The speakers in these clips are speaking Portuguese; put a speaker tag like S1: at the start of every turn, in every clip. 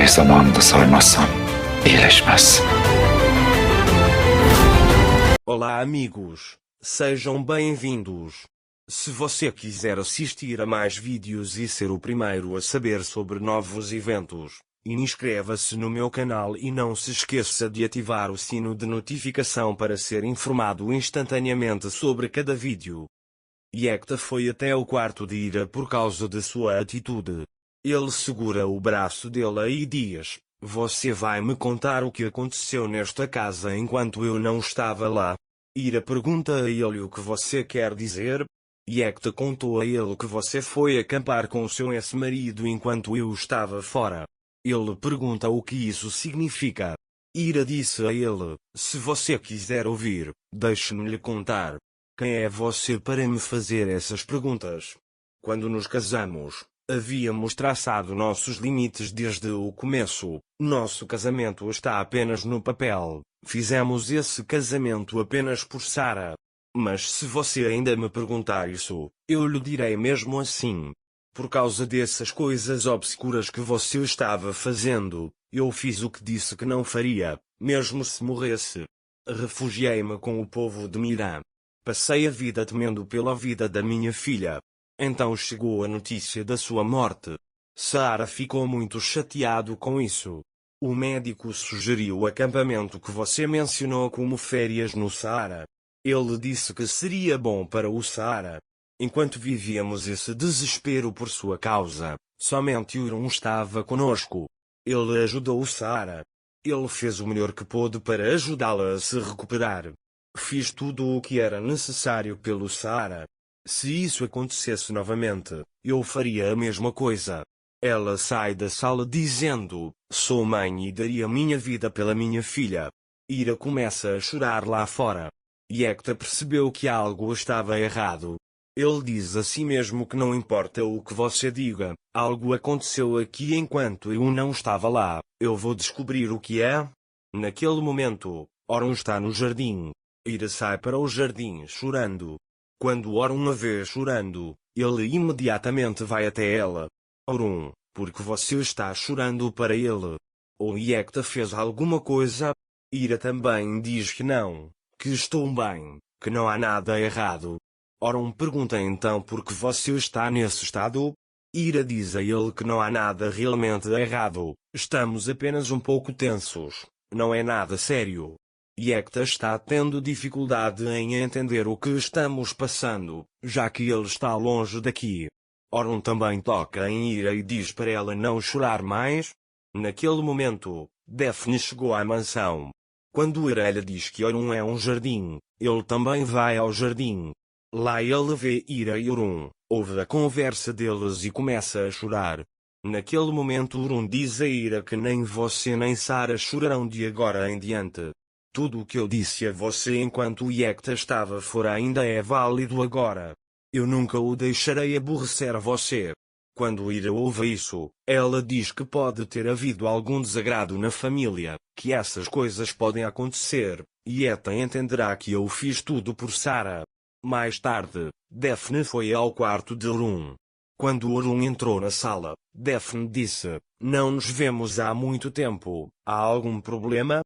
S1: yarayı zamanında sarmazsam iyileşmez.
S2: Olá, amigos. Sejam bem-vindos. Se você quiser assistir a mais vídeos e ser o primeiro a saber sobre novos eventos, inscreva-se no meu canal e não se esqueça de ativar o sino de notificação para ser informado instantaneamente sobre cada vídeo. Yekta foi até o quarto de Ira por causa de sua atitude. Ele segura o braço dela e diz: "Você vai me contar o que aconteceu nesta casa enquanto eu não estava lá?" Ira pergunta a ele o que você quer dizer. Yekta contou a ele que você foi acampar com seu ex-marido enquanto eu estava fora. Ele pergunta o que isso significa. Ira disse a ele: "Se você quiser ouvir, deixe-me lhe contar. Quem é você para me fazer essas perguntas? Quando nos casamos, havíamos traçado nossos limites desde o começo. Nosso casamento está apenas no papel. Fizemos esse casamento apenas por Sarah. Mas se você ainda me perguntar isso, eu lhe direi mesmo assim. Por causa dessas coisas obscuras que você estava fazendo, eu fiz o que disse que não faria, mesmo se morresse. Refugiei-me com o povo de Miram. Passei a vida temendo pela vida da minha filha. Então chegou a notícia da sua morte. Sarah ficou muito chateado com isso. O médico sugeriu o acampamento que você mencionou como férias no Saara. Ele disse que seria bom para o Saara. Enquanto vivíamos esse desespero por sua causa, somente Urun estava conosco. Ele ajudou o Saara. Ele fez o melhor que pôde para ajudá-la a se recuperar. Fiz tudo o que era necessário pelo Saara. Se isso acontecesse novamente, eu faria a mesma coisa. Ela sai da sala dizendo: "Sou mãe e daria minha vida pela minha filha." Ira começa a chorar lá fora. Yekta percebeu que algo estava errado. Ele diz a si mesmo que não importa o que você diga, algo aconteceu aqui enquanto eu não estava lá, eu vou descobrir o que é. Naquele momento, Orun está no jardim. Ira sai para o jardim chorando. Quando Orun a vê chorando, ele imediatamente vai até ela. "Orun, por que você está chorando para ele? Ou Yekta fez alguma coisa?" Ira também diz que não, que estou bem, que não há nada errado. Orun pergunta então por que você está nesse estado? Ira diz a ele que não há nada realmente errado, estamos apenas um pouco tensos, não é nada sério. Yekta está tendo dificuldade em entender o que estamos passando, já que ele está longe daqui. Orun também toca em Ira e diz para ela não chorar mais. Naquele momento, Daphne chegou à mansão. Quando Ira diz que Orun é um jardim, ele também vai ao jardim. Lá ele vê Ira e Orun, ouve a conversa deles e começa a chorar. Naquele momento Orun diz a Ira que nem você nem Sarah chorarão de agora em diante. Tudo o que eu disse a você enquanto Yekta estava fora ainda é válido agora. Eu nunca o deixarei aborrecer você. Quando Ira ouve isso, ela diz que pode ter havido algum desagrado na família, que essas coisas podem acontecer, e Yekta entenderá que eu fiz tudo por Sarah. Mais tarde, Daphne foi ao quarto de Orun. Quando Orun entrou na sala, Daphne disse: "Não nos vemos há muito tempo, há algum problema?"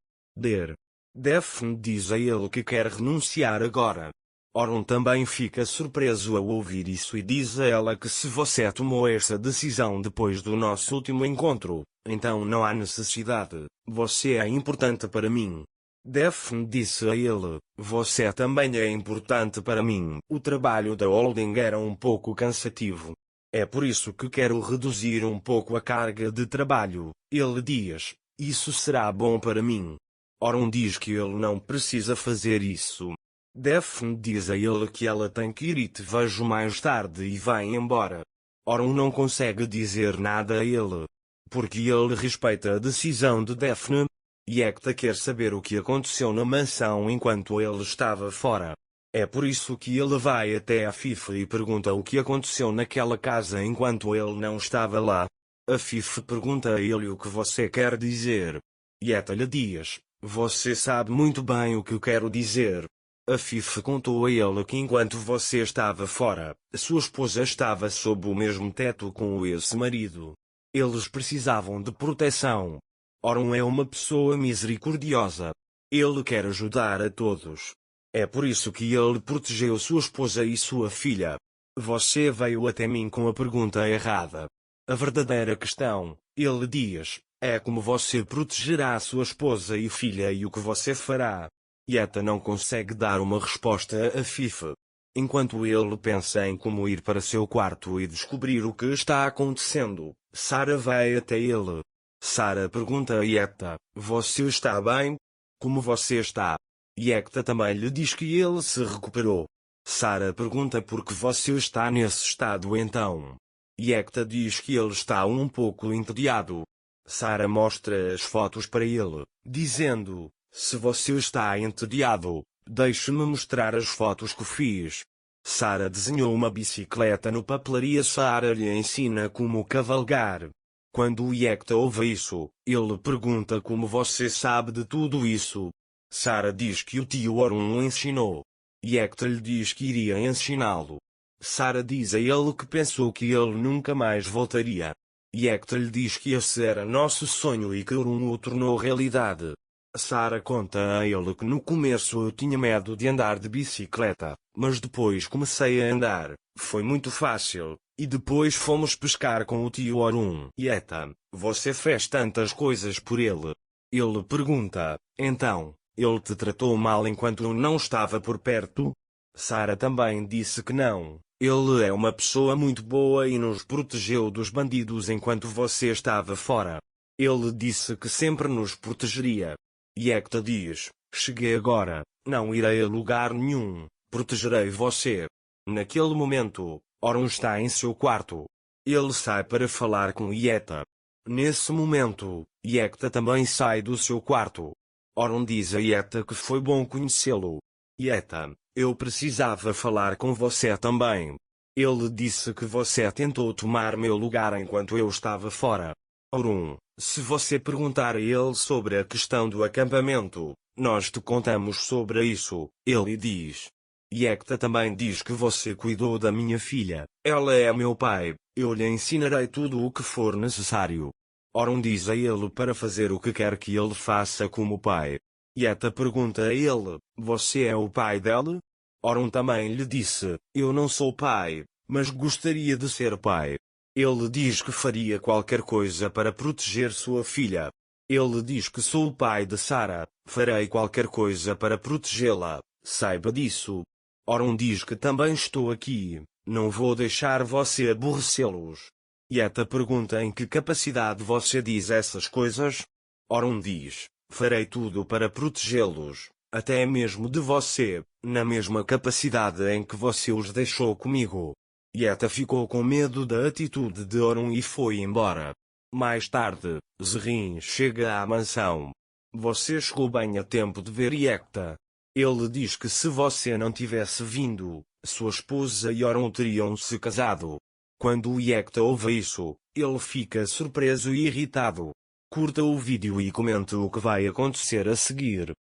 S2: Daphne diz a ele que quer renunciar agora. Orun também fica surpreso ao ouvir isso e diz a ela que se você tomou essa decisão depois do nosso último encontro, então não há necessidade, você é importante para mim. Daphne disse a ele: "Você também é importante para mim." O trabalho da holding era um pouco cansativo. "É por isso que quero reduzir um pouco a carga de trabalho." Ele diz: "Isso será bom para mim." Orun diz que ele não precisa fazer isso. Daphne diz a ele que ela tem que ir e te vejo mais tarde e vai embora. Orun não consegue dizer nada a ele, porque ele respeita a decisão de Daphne. Yekta quer saber o que aconteceu na mansão enquanto ele estava fora. É por isso que ele vai até a Fife e pergunta o que aconteceu naquela casa enquanto ele não estava lá. A Fife pergunta a ele o que você quer dizer. Yekta lhe diz: "Você sabe muito bem o que eu quero dizer." A Fife contou a ele que enquanto você estava fora, sua esposa estava sob o mesmo teto com o ex-marido. Eles precisavam de proteção. Orun é uma pessoa misericordiosa. Ele quer ajudar a todos. É por isso que ele protegeu sua esposa e sua filha. Você veio até mim com a pergunta errada. A verdadeira questão, ele diz, é como você protegerá sua esposa e filha e o que você fará. Yeta não consegue dar uma resposta a Fife. Enquanto ele pensa em como ir para seu quarto e descobrir o que está acontecendo, Sarah vai até ele. Sarah pergunta a Yeta, você está bem? Como você está? Yeta também lhe diz que ele se recuperou. Sarah pergunta por que você está nesse estado então. Yeta diz que ele está um pouco entediado. Sarah mostra as fotos para ele, dizendo, se você está entediado, deixe-me mostrar as fotos que fiz. Sarah desenhou uma bicicleta no papelaria. Sarah lhe ensina como cavalgar. Quando Yeta ouve isso, ele pergunta como você sabe de tudo isso. Sarah diz que o tio Orun o ensinou. Yeta lhe diz que iria ensiná-lo. Sarah diz a ele que pensou que ele nunca mais voltaria. Yeta lhe diz que esse era nosso sonho e que Orun o tornou realidade. Sarah conta a ele que no começo eu tinha medo de andar de bicicleta, mas depois comecei a andar, foi muito fácil, e depois fomos pescar com o tio Orun. Yeta, você fez tantas coisas por ele. Ele pergunta, então, ele te tratou mal enquanto eu não estava por perto? Sarah também disse que não, ele é uma pessoa muito boa e nos protegeu dos bandidos enquanto você estava fora. Ele disse que sempre nos protegeria. Yeta diz, cheguei agora, não irei a lugar nenhum, protegerei você. Naquele momento, Orun está em seu quarto. Ele sai para falar com Yeta. Nesse momento, Yeta também sai do seu quarto. Orun diz a Yeta que foi bom conhecê-lo. Yeta, eu precisava falar com você também. Ele disse que você tentou tomar meu lugar enquanto eu estava fora. Orun, se você perguntar a ele sobre a questão do acampamento, nós te contamos sobre isso, ele diz. Yeta também diz que você cuidou da minha filha, ela é meu pai, eu lhe ensinarei tudo o que for necessário. Orun diz a ele para fazer o que quer que ele faça como pai. Yeta pergunta a ele, você é o pai dela? Orun também lhe disse, eu não sou pai, mas gostaria de ser pai. Ele diz que faria qualquer coisa para proteger sua filha. Ele diz que sou o pai de Sarah, farei qualquer coisa para protegê-la, saiba disso. Orun diz que também estou aqui, não vou deixar você aborrecê-los. Yeta pergunta em que capacidade você diz essas coisas? Orun diz, farei tudo para protegê-los, até mesmo de você, na mesma capacidade em que você os deixou comigo. Yeta ficou com medo da atitude de Orun e foi embora. Mais tarde, Zerrin chega à mansão. Você chegou bem a tempo de ver Yeta. Ele diz que se você não tivesse vindo, sua esposa e Orun teriam se casado. Quando Yeta ouve isso, ele fica surpreso e irritado. Curta o vídeo e comente o que vai acontecer a seguir.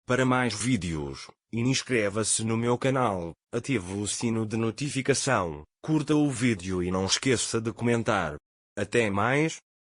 S2: Para mais vídeos, inscreva-se no meu canal, ative o sino de notificação, curta o vídeo e não esqueça de comentar. Até mais.